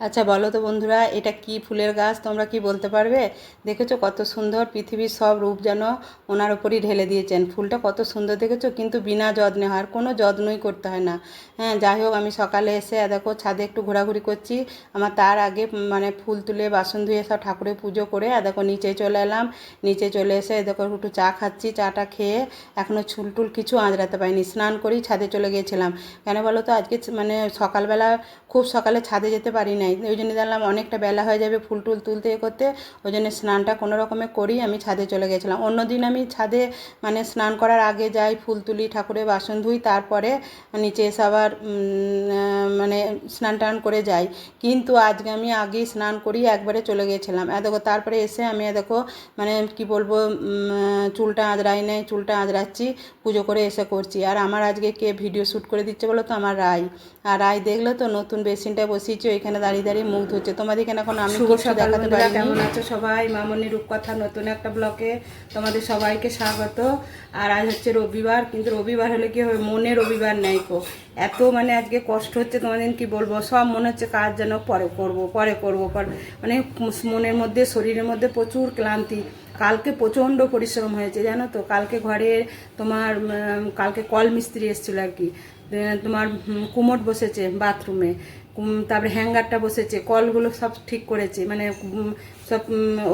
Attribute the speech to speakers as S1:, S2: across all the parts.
S1: আচ্ছা বলো তো বন্ধুরা, এটা কি ফুলের গাছ তোমরা কি বলতে পারবে? দেখেছো কত সুন্দর, পৃথিবীর সব রূপ যেন ওনার ওপরই ঢেলে দিয়েছেন। ফুলটা কত সুন্দর দেখেছো, কিন্তু বিনা যত্নে হয়, আর কোনো যত্নই করতে হয় না। হ্যাঁ, যাই হোক, আমি সকালে এসে দেখো ছাদে একটু ঘোরাঘুরি করছি। আমার তার আগে মানে ফুল তুলে বাসন ধুয়ে সব ঠাকুরের পুজো করে দেখো নিচে চলে এলাম। নিচে চলে এসে দেখো একটু চা খাচ্ছি। চাটা খেয়ে এখনও চুল টুল কিছু আঁচড়াতে পারিনি, স্নান করেই ছাদে চলে গিয়েছিলাম। কেন বলো তো, আজকে মানে সকালবেলা খুব সকালে ছাদে যেতে পারি নাই, ওই জন্য জানলাম অনেকটা বেলা হয়ে যাবে ফুল টুল তুলতে করতে। ওই জন্য স্নানটা কোনো রকমে করেই আমি ছাদে চলে গেছিলাম। অন্যদিন আমি ছাদে মানে স্নান করার আগে যাই, ফুল তুলি, ঠাকুরের বাসন ধুই, তারপরে নিচে এসে আবার মানে স্নান টান করে যাই। কিন্তু আজকে আমি আগেই স্নান করি একবারে চলে গিয়েছিলাম। দেখো তারপরে এসে আমি দেখো মানে কি বলবো, চুলটা আঁচড়াই নাই, চুলটা আঁচড়াচ্ছি, পুজো করে এসে করছি। আর আমার আজকে কে ভিডিও শ্যুট করে দিচ্ছে বলো তো? আমার রাই। আর রাই দেখলে তো নতুন বেসিনটা বসিয়েছি, ওইখানে দাঁড়িয়ে দাঁড়িয়ে মুখ ধুচ্ছে। তোমাদের এখানে এখন আমি কিছু দেখাতে পারি। কেমন আছো সবাই? মামনি রূপকথা নতুন একটা ব্লকে তোমাদের সবাইকে স্বাগত। আর আজ হচ্ছে রবিবার, কিন্তু রবিবার হলে কি হবে, মনে রবিবার নেই কো। এত মানে আজকে কষ্ট হচ্ছে তোমাদের কি বলবো, সব মনে হচ্ছে কাজ যেন পরে করব পরে করব পরে, মানে মনের মধ্যে শরীরের মধ্যে প্রচুর ক্লান্তি। কালকে প্রচণ্ড পরিশ্রম হয়েছে জানো তো। কালকে ঘরে তোমার কালকে কল মিস্ত্রি এসেছিলো আর কি। তোমার কুমোট বসেছে বাথরুমে, তারপরে হ্যাঙ্গারটা বসেছে, কলগুলো সব ঠিক করেছে, মানে সব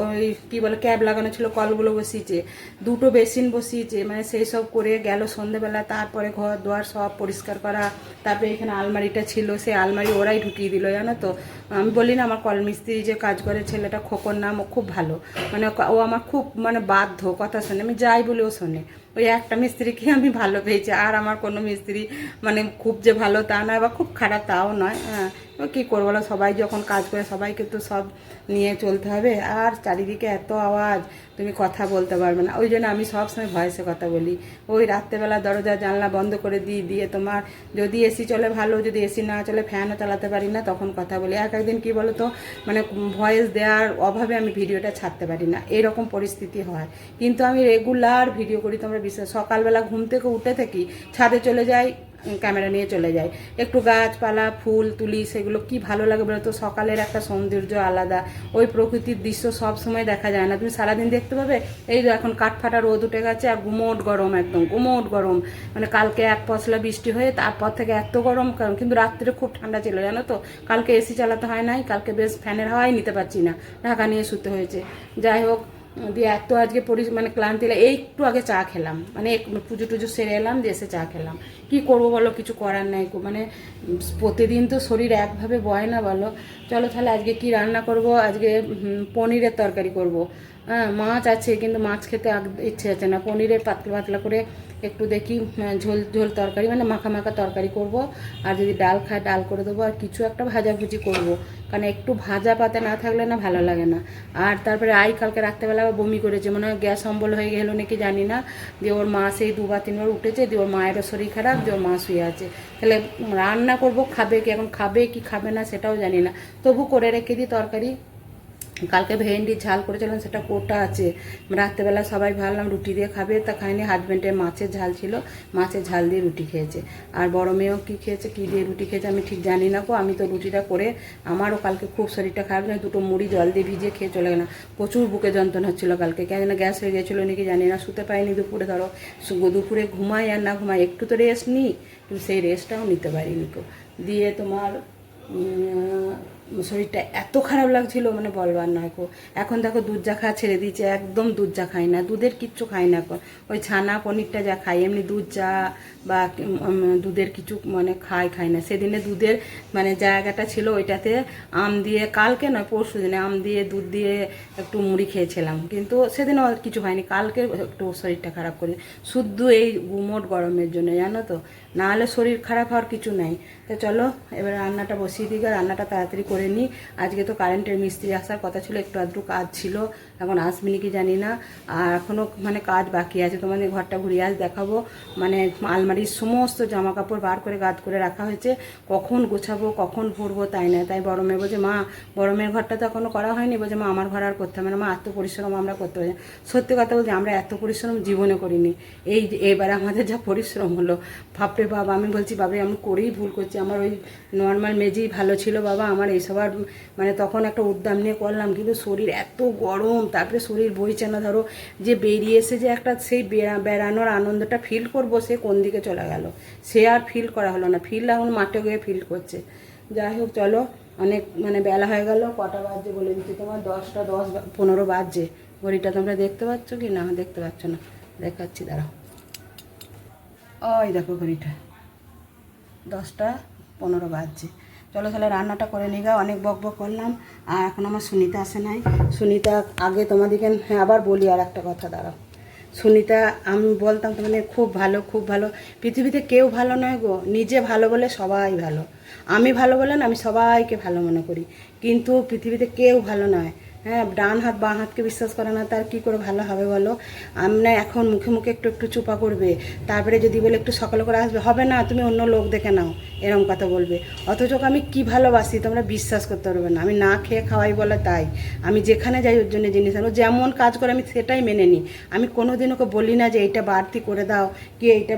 S1: ওই কী বলে ক্যাব লাগানো ছিল, কলগুলো বসিয়েছে, দুটো বেসিন বসিয়েছে, মানে সেই সব করে গেল সন্ধেবেলা। তারপরে ঘর দুয়ার সব পরিষ্কার করা। তারপরে এখানে আলমারিটা ছিল, সেই আলমারি ওরাই ঢুকিয়ে দিল জানো তো। আমি বলি না, আমার কল মিস্ত্রি যে কাজ করে ছেলেটা, খোকর নাম, ও খুব ভালো, মানে ও আমার খুব মানে বাধ্য, কথা শোনে, আমি যাই বলে ও শোনে। ওই একটা মিস্ত্রিকে আমি ভালো পেয়েছি, আর আমার কোনো মিস্ত্রি মানে খুব যে ভালো তা নয়, বা খুব খারাপ তাও নয়। হ্যাঁ, কী করবো বলো, সবাই যখন কাজ করে সবাইকে তো সব নিয়ে চলতে হবে। আর চারিদিকে এত আওয়াজ, তুমি কথা বলতে পারবে না। ওই জন্য আমি সবসময় ভয়েসে কথা বলি। ওই রাত্রেবেলা দরজা জানলা বন্ধ করে দিয়ে তোমার যদি এসি চলে ভালো, যদি এসি না চলে ফ্যানও চালাতে পারি না, তখন কথা বলি। একদিন কী বলো তো, মানে ভয়েস দেওয়ার অভাবে আমি ভিডিওটা ছাড়তে পারি না, এরকম পরিস্থিতি হয়। কিন্তু আমি রেগুলার ভিডিও করি, তোমরা বিশ্বাস। সকালবেলা ঘুম থেকে উঠে থাকি, ছাদে চলে যাই, ক্যামেরা নিয়ে চলে যাই, একটু গাছপালা ফুল তুলি, সেগুলো কি ভালো লাগে বলো তো। সকালের একটা সৌন্দর্য আলাদা, ওই প্রকৃতির দৃশ্য সব সময় দেখা যায় না, তুমি সারাদিন দেখতে পাবে। এই তো এখন কাঠফাটা রোদ উঠে গেছে, আর গুমোট গরম, একদম গুমোট গরম। মানে কালকে এক পশলা বৃষ্টি হয়ে তারপর থেকে এত গরম, কিন্তু রাত্রে খুব ঠান্ডা ছিল জানো তো। কালকে এসি চালাতে হয় নাই, কালকে বেশ ফ্যানের হাওয়াই নিতে পারছি না, ঢাকা নিয়ে শুতে হয়েছে। যাই হোক, দিয়ে এত আজকে মানে ক্লান্তি লাগে। এই একটু আগে চা খেলাম, মানে পুজো টুজো সেরে এলাম, দিয়ে এসে চা খেলাম। কি করব বলো, কিছু করার নাই, মানে প্রতিদিন তো শরীর একভাবে বয় না বলো। চলো তাহলে আজকে কি রান্না করব। আজকে পনিরের তরকারি করব। হ্যাঁ, মাছ আছে, কিন্তু মাছ খেতে ইচ্ছে আছে না। পনিরের পাতলা পাতলা করে একটু দেখি ঝোল ঝোল তরকারি, মানে মাখা মাখা তরকারি করব। আর যদি ডাল খায় ডাল করে দেবো, আর কিছু একটা ভাজাভুজি করব, কারণ একটু ভাজা পাতা না থাকলে না ভালো লাগে না। আর তারপরে কালকে রাত্রেবেলা বমি করেছে, মনে হয় গ্যাস অম্বল হয়ে গেলো নাকি জানি না। দিয়ে ওর মা সেই 2-3 বার উঠেছে, দিয়ে ওর মায়েরও শরীর খারাপ, দিয়ে ওর মা শুয়ে আছে। তাহলে রান্না করব, খাবে কি, এখন খাবে কি খাবে না সেটাও জানি না, তবু করে রেখে দিই তরকারি। কালকে ভেন্ডি ঝাল করেছিলাম, সেটা কোটা আছে। রাত্রেবেলা সবাই ভাবলাম রুটি দিয়ে খাবে, তা খায়নি। হাজব্যান্ডের মাছের ঝাল ছিল, মাছের ঝাল দিয়ে রুটি খেয়েছে। আর বড় মেয়েও কী খেয়েছে, কী দিয়ে রুটি খেয়েছে আমি ঠিক জানি না গো। আমি তো রুটিটা করে, আমারও কালকে খুব শরীরটা খারাপ, না দুটো মুড়ি জল দিয়ে ভিজিয়ে খেয়ে চলে গেলাম। প্রচুর বুকে যন্ত্রণা হচ্ছিলো কালকে, কেন না গ্যাস হয়ে গেছিলো নাকি জানি না, শুতে পাইনি দুপুরে। ধরো দুপুরে ঘুমাই আর না ঘুমাই, একটু তো রেস্ট নিই, কিন্তু সেই রেস্টটাও নিতে পারিনি গো। দিয়ে তোমার শরীরটা এত খারাপ লাগছিল, মানে বলবার নয় গো। এখন দেখো দুধ চা খাওয়া ছেড়ে দিয়েছে, একদম দুধ চা খাই না, দুধের কিচ্ছু খাই না এখন। ওই ছানা পনিরটা যা খাই, এমনি দুধ চা বা দুধের কিছু মানে খাই না। সেদিনে দুধের মানে জায়গাটা ছিল ওইটাতে আম দিয়ে, কালকে নয় পরশু দিনে আম দিয়ে দুধ দিয়ে একটু মুড়ি খেয়েছিলাম, কিন্তু সেদিনও কিছু হয়নি। কালকে একটু শরীরটা খারাপ করে, শুধু এই গুমোট গরমের জন্য জানো তো, নাহলে শরীর খারাপ হওয়ার কিছু নাই। তো চলো এবার রান্নাটা বসিয়ে দিই, রান্নাটা তাড়াতাড়ি করে নিই। আজকে তো কারেন্টের মিস্ত্রি আসার কথা ছিল, একটু আধটু কাজ ছিল, এখন আসবি কি জানি না। আর এখনও মানে কাজ বাকি আছে, তোমাদের ঘরটা ঘুরিয়ে আজ দেখাবো। মানে আলমারির সমস্ত জামা কাপড় বার করে গাদ করে রাখা হয়েছে, কখন গোছাবো কখন ভরবো তাই না। তাই বড় মেয়ে বলছে মা, বড় মেয়ের ঘরটা তো এখনও করা হয়নি, বলছে মা আমার ঘর আর করতে হবে না, মা এত পরিশ্রম আমরা করতে পারি। সত্যি কথা বলছি, আমরা এত পরিশ্রম জীবনে করিনি। এবারে আমাদের যা পরিশ্রম হলো, বাপরে বাবা, আমি বলছি বাবারে আমি করেই ভুল করছি, আমার ওই নর্মাল মেজেই ভালো ছিল বাবা, আমার এইসব আর মানে তখন একটা উদ্যম নিয়ে করলাম, কিন্তু শরীর এত গরম, তারপরে শরীর বইছে না, ধরো যে বেরিয়ে এসে যে একটা সেই বেড়ানোর আনন্দটা ফিল করব, সে কোন দিকে চলে গেল, সে আর ফিল করা হলো না। ফিল এখন মাঠে গিয়ে ফিল করছে। যাই হোক চলো, অনেক মানে বেলা হয়ে গেল, কটা বাজছে বলে দিচ্ছি তোমার, 10:15 বাজছে। ঘড়িটা তোমরা দেখতে পাচ্ছ কি না? দেখতে পাচ্ছ না, দেখাচ্ছি দাঁড়াও। ওই দেখো ঘড়িটা, 10:15 বাজছে। চলো তাহলে রান্নাটা করে নিই গা, অনেক বক বক করলাম। আর এখন আমার সুনিতা আসে নাই। সুনিতা আগে তোমাদেরকে, হ্যাঁ আবার বলি আর একটা কথা, দাঁড়াও। সুনিতা আমি বলতাম তো মানে খুব ভালো, খুব ভালো। পৃথিবীতে কেউ ভালো নয় গো, নিজে ভালো বলে সবাই ভালো। আমি ভালো বলেন আমি সবাইকে ভালো মনে করি, কিন্তু পৃথিবীতে কেউ ভালো নয়। হ্যাঁ, ডান হাত বাঁ হাতকে বিশ্বাস করে না, তার কি করে ভালো হবে বলো? আমরা এখন মুখে মুখে একটু একটু চুপা করবে, তারপরে যদি বলে একটু সকাল করে আসবে, হবে না, তুমি অন্য লোক দেখে নাও, এরম কথা বলবে। অথচ আমি কি ভালোবাসি তোমরা বিশ্বাস করতে পারবে না। আমি না খেয়ে খাওয়াই বলে তাই, আমি যেখানে যাই ওর জন্য জিনিস আনো, যেমন কাজ করে আমি সেটাই মেনে নিই। আমি কোনোদিন ওকে বলি না যে এইটা বাড়তি করে দাও, কি এইটা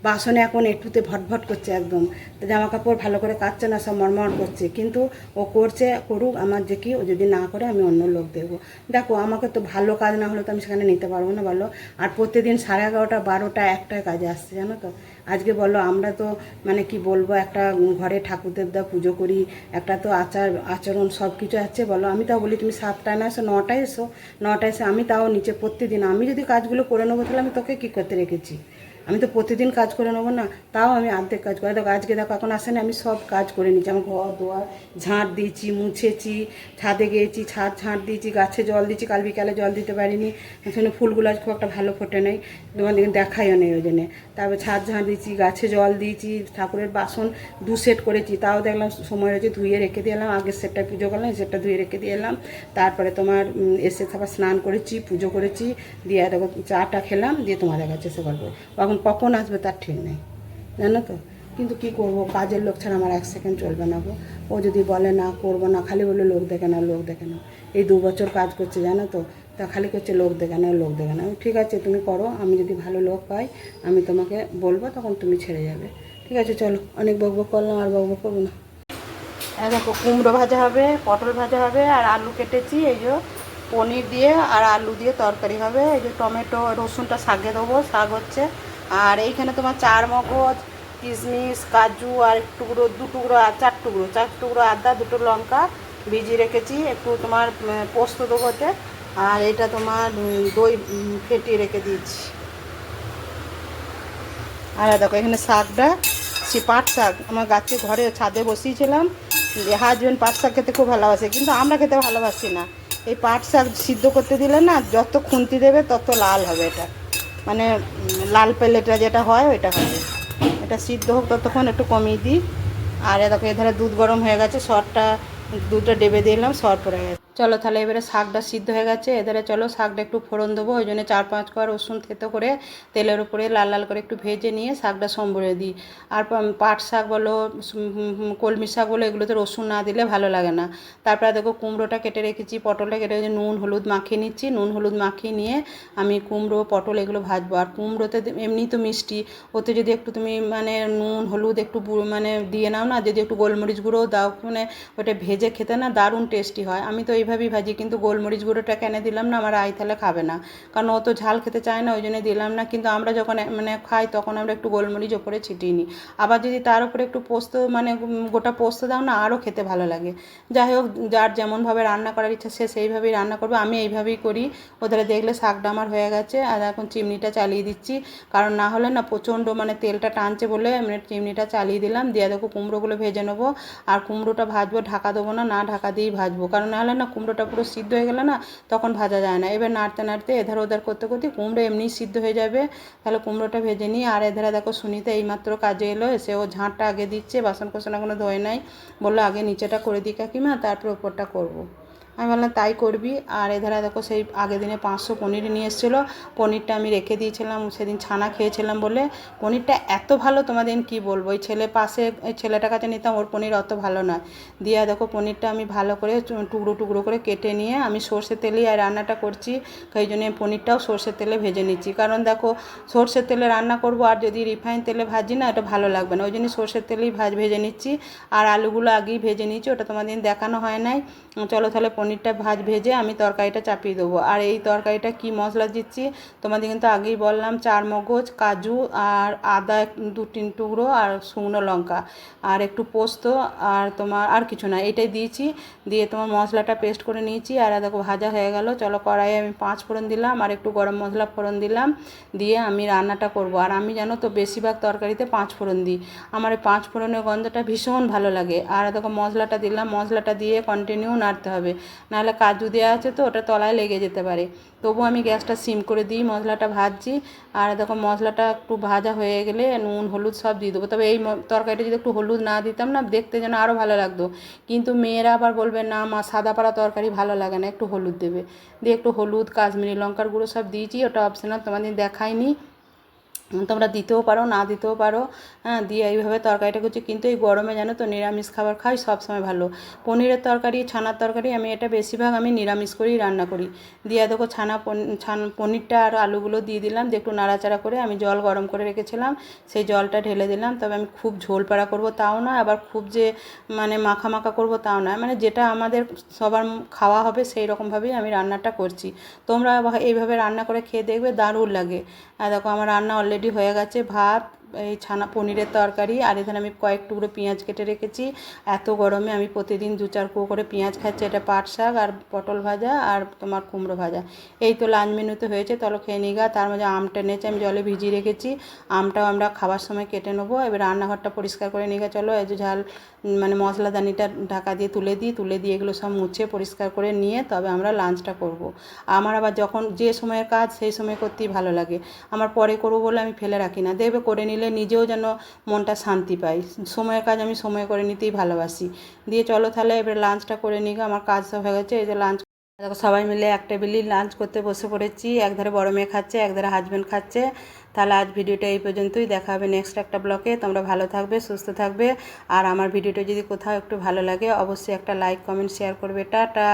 S1: বাসনে এখন একটুতে ভটভট করছে একদম, জামা কাপড় ভালো করে কাচ্ছে না, সব মরমর করছে, কিন্তু ও করছে, করুক, আমার যে কি, ও যদি না করে আমি অন্য লোক দেখবো। দেখো আমাকে তো ভালো কাজ না হলে তো আমি সেখানে নিতে পারবো না বলো। আর প্রতিদিন 11:30, 12টা, 1টায় কাজে আসছে জানো তো। আজকে বলো, আমরা তো মানে কি বলবো, একটা ঘরে ঠাকুর দেবতা পুজো করি, একটা তো আচরণ সব কিছু আছে বলো। আমি তাও বলি তুমি 7টায় না এসো, 9টায় এসো, 9টায় এসে আমি তাও নিচে প্রতিদিন আমি যদি কাজগুলো করে নেবো, তাহলে আমি তোকে কী করতে রেখেছি? আমি তো প্রতিদিন কাজ করে নেবো না, তাও আমি অর্ধেক কাজ করে দেখো। আজকে দেখো এখন আসেনি, আমি সব কাজ করে নিচ্ছি, আমার ঘর দোয়ার ঝাঁট দিয়েছি, মুছেছি, ছাদে গিয়েছি, ঝাঁট দিয়েছি, গাছে জল দিয়েছি, কাল বিকালে জল দিতে পারিনি, সেখানে ফুলগুলো আজ খুব একটা ভালো ফোটে নেই, তোমাদের দেখাইও নেই ওই জন্যে। তারপরে ঝাঁট দিয়েছি, গাছে জল দিয়েছি, ঠাকুরের বাসন 2 সেট করেছি, তাও দেখলাম সময় রয়েছে, ধুয়ে রেখে দিয়ে এলাম। আগের সেটটা পুজো করলাম, সেটটা ধুয়ে রেখে দিয়ে এলাম। তারপরে তোমার এসে তারপর স্নান করেছি, পুজো করেছি, দিয়ে দেখো চাটা খেলাম, দিয়ে তোমাদের কাছে এসে গল্প। কখন আসবে তার ঠিক নেই, জানো তো। কিন্তু কি করব, কাজের লোক ছাড়া আমার 1 সেকেন্ড চলবে না গো। ও যদি বলে না করবো না, খালি বলে লোক দেখে না, লোক দেখে না। এই 2 বছর কাজ করছে জানো তো, তা খালি করছে লোক দেখে না, লোক দেখে না। ঠিক আছে তুমি করো, আমি যদি ভালো লোক পাই আমি তোমাকে বলবো, তখন তুমি ছেড়ে যাবে। ঠিক আছে চলো, অনেক বকবক করলাম, আর বকবক করবো না। দেখো কুমড়ো ভাজা হবে, পটল ভাজা হবে, আর আলু কেটেছি, এই যে পনির দিয়ে আর আলু দিয়ে তরকারি হবে। এই যে টমেটো রসুনটা শাকে দেবো, শাক হচ্ছে। আর এইখানে তোমার 4 মগজ, কিশমিশ, কাজু, আর টুকরো 4 টুকরো আদা, 2টো লঙ্কা ভিজিয়ে রেখেছি, একটু তোমার পোস্ত দেবোতে। আর এটা তোমার দই ফেটিয়ে রেখে দিয়েছি। আর দেখো এখানে শাকটা, সে পাট শাক আমার গাছে ঘরে ছাদে বসিয়েছিলাম। হাজবেন্ড পাট শাক খেতে খুব ভালোবাসে, কিন্তু আমরা খেতে ভালোবাসি না। এই পাট শাক সিদ্ধ করতে দিলে না, যত খুন্তি দেবে তত লাল হবে, এটা মানে লাল পেলেটা যেটা হয় ওইটা হবে। এটা সিদ্ধ হোক ততক্ষণ একটু কমিয়ে দিই। আর দেখো এধারে দুধ গরম হয়ে গেছে, দুধটা ডেবে দিলাম, সর পড়ে গেছে। চলো তাহলে এবারে শাকটা সিদ্ধ হয়ে গেছে, এধারে চলো শাকটা একটু ফোড়ন দেবো। ওই জন্য 4-5 কোয়া রসুন থেতো করে তেলের উপরে লাল লাল করে একটু ভেজে নিয়ে শাকটা সম্বরে দিই। আর পাট শাক বলো, কলমি শাক বলো, এগুলোতে রসুন না দিলে ভালো লাগে না। তারপরে দেখো কুমড়োটা কেটে রেখেছি, পটলটা কেটে রেখেছি, নুন হলুদ মাখিয়ে নিচ্ছি। নুন হলুদ মাখিয়ে নিয়ে আমি কুমড়ো পটল এগুলো ভাজবো। আর কুমড়োতে এমনি তো মিষ্টি, ওতে যদি একটু তুমি মানে নুন হলুদ একটু মানে দিয়ে নাও না, যদি একটু গোলমরিচ গুঁড়োও দাও, মানে ওটা ভেজে খেতে না দারুণ টেস্টি হয়। আমি তো এইভাবেই ভাজি, কিন্তু গোলমরিচ গুঁড়োটা কেন দিলাম না, আমার আই তাহলে খাবে না, কারণ ও তো ঝাল খেতে চায় না, ওই জন্য দিলাম না। কিন্তু আমরা যখন মানে খাই তখন আমরা একটু গোলমরিচ ওপরে ছিটিয়ে নিই। আবার যদি তার উপরে একটু পোস্ত মানে গোটা পোস্ত দাও না, আরও খেতে ভালো লাগে। যাই হোক, যার যেমনভাবে রান্না করার ইচ্ছা সে সেইভাবেই রান্না করবে, আমি এইভাবেই করি। ওদের দেখলে শাকটা আমার হয়ে গেছে, আর এখন চিমনিটা চালিয়ে দিচ্ছি, কারণ না হলে না প্রচণ্ড মানে তেলটা টানছে বলে মানে চিমনিটা চালিয়ে দিলাম। দিয়ে দেখো কুমড়োগুলো ভেজে নেবো। আর কুমড়োটা ভাজবো, ঢাকা দেবো না, না ঢাকা দিয়েই ভাজবো, কারণ নাহলে না কুমড়োটা পুরো সিদ্ধ হয়ে গেলে না তখন ভাজা যায় না। এবার নাড়তে নাড়তে এধার ওধার করতে করতে কুমড়ো এমনিই সিদ্ধ হয়ে যাবে। তাহলে কুমড়োটা ভেজে নিই। আর এধারে দেখো সুনিতা এইমাত্র কাজে এলো, এসে ও ঝাঁটটা আগে দিচ্ছে, বাসন কোসন এখনো ধোয় নাই, বললো আগে নিচেটা করে দিই কাকিমা, তারপর ওপরটা করবো। আমি বললাম তাই করবি। আর এধারে দেখো সেই আগের দিনে 500 পনির নিয়ে এসেছিলো, পনিরটা আমি রেখে দিয়েছিলাম, সেদিন ছানা খেয়েছিলাম বলে। পনিরটা এত ভালো তোমাদের কি বলবো, ওই ছেলে পাশে ওই ছেলেটার কাছে নিতাম, ওর পনির অত ভালো নয়। দিয়ে দেখো পনিরটা আমি ভালো করে টুকরো টুকরো করে কেটে নিয়ে আমি সর্ষের তেলেই আর রান্নাটা করছি, সেই জন্য পনিরটাও সর্ষের তেলে ভেজে নিচ্ছি। কারণ দেখো সর্ষের তেলে রান্না করব, আর যদি রিফাইন তেলে ভাজি না এটা ভালো লাগবে না, ওই জন্য সর্ষের তেলেই ভেজে নিচ্ছি। আর আলুগুলো আগেই ভেজে নিচ্ছি, ওটা তোমাদের দেখানো হয় নাই। চলো তাহলে পনিরটা ভেজে আমি তরকারিটা চাপিয়ে দেবো। আর এই তরকারিটা কি মশলা দিচ্ছি তোমাদের কিন্তু আগেই বললাম, 4 মগজ, কাজু আর আদা 2-3 টুকরো, আর শুকনো লঙ্কা, আর একটু পোস্ত, আর তোমার আর কিছু না, এটাই দিয়েছি। দিয়ে তোমার মশলাটা পেস্ট করে নিয়েছি। আর দেখো ভাজা হয়ে গেল। চলো কড়াইয়ে আমি 5 ফোড়ন দিলাম, আর একটু গরম মশলা ফোড়ন দিলাম, দিয়ে আমি রান্নাটা করব। আর আমি জানো তো বেশিরভাগ তরকারিতে 5 ফোড়ন দিই, আমার এই 5 ফোড়নের গন্ধটা ভীষণ ভালো লাগে। আর দেখো মশলাটা দিলাম, মশলাটা দিয়ে কন্টিনিউ নাড়তে হবে, নাহলে কাজু দেওয়া আছে তো ওটা তলায় লেগে যেতে পারে। তবু আমি গ্যাসটা সিম করে দিই, মশলাটা ভাজছি। আর দেখো মশলাটা একটু ভাজা হয়ে গেলে নুন হলুদ সব দিয়ে দেবো। তবে এই তরকারিটা যদি একটু হলুদ না দিতাম না, দেখতে যেন আরও ভালো লাগতো। কিন্তু মেয়েরা আবার বলবে না মা সাদা পাড়া তরকারি ভালো লাগে না, একটু হলুদ দেবে। দিয়ে একটু হলুদ কাশ্মীরি লঙ্কার গুঁড়ো সব দিয়েছি, ওটা অপশনাল, তোমাদের দেখাইনি, তোমরা দিতেও পারো না দিতেও পারো। হ্যাঁ, দিয়ে এইভাবে তরকারিটা করছি। কিন্তু এই গরমে জানো তো নিরামিষ খাবার খাই সবসময় ভালো। পনিরের তরকারি ছানার তরকারি আমি এটা বেশিরভাগ আমি নিরামিষ করেই রান্না করি। দিয়ে দেখো পনিরটা আর আলুগুলো দিয়ে দিলাম, দিয়ে একটু নাড়াচাড়া করে আমি জল গরম করে রেখেছিলাম, সেই জলটা ঢেলে দিলাম। তবে আমি খুব ঝোল পাড়া করবো তাও না, আবার খুব যে মানে মাখা মাখা করবো তাও না, মানে যেটা আমাদের সবার খাওয়া হবে সেই রকমভাবেই আমি রান্নাটা করছি। তোমরা এইভাবে রান্না করে খেয়ে দেখবে, দারুণ লাগে। আর দেখো আমার রান্না অলরেডি হয়ে গেছে, ভাত, এই পনিরের তরকারি, আর এখানে আমি কয়েক টুকরো পেঁয়াজ কেটে রেখেছি। এত গরমে আমি প্রতিদিন 2-4 কুয়ো করে পেঁয়াজ খাচ্ছি। এটা পাট শাক আর পটল ভাজা আর তোমার কুমড়ো ভাজা। এই তো লাঞ্চ মেনুতে হয়েছে, চলো খেয়ে নিগা। তার মধ্যে আমটা নেচে আমি জলে ভিজিয়ে রেখেছি, আমটাও আমরা খাবার সময় কেটে নেবো। এবার রান্নাঘরটা পরিষ্কার করে নিগা। চলো এই যে মানে মশলাদানিটা ঢাকা দিয়ে তুলে দিয়ে এগুলো সব মুছে পরিষ্কার করে নিয়ে তবে আমরা লাঞ্চটা করব। আমার আবার যখন যে সময়ের কাজ সেই সময় করতেই ভালো লাগে, আমার পরে করবো বলে আমি ফেলে রাখি না, দেখবে করে নিলে নিজেও যেন মনটা শান্তি পাই। সময়ের কাজ আমি সময় করে নিতেই ভালোবাসি। দিয়ে চলো তাহলে এবার লাঞ্চটা করে নিই, আমার কাজ সব হয়ে গেছে। এই যে লাঞ্চ দেখো সবাই মিলে এক টেবিলই লাঞ্চ করতে বসে পড়েছি, একধারে বড় মেয়ে খাচ্ছে, একধারে হাজব্যান্ড খাচ্ছে। তাহলে আজ ভিডিওটা এই পর্যন্তই, দেখা হবে নেক্সট একটা ব্লগে। তোমরা ভালো থাকবে, সুস্থ থাকবে। আর আমার ভিডিওটা যদি কোথাও একটু ভালো লাগে অবশ্যই একটা লাইক কমেন্ট শেয়ার করবে। টাটা।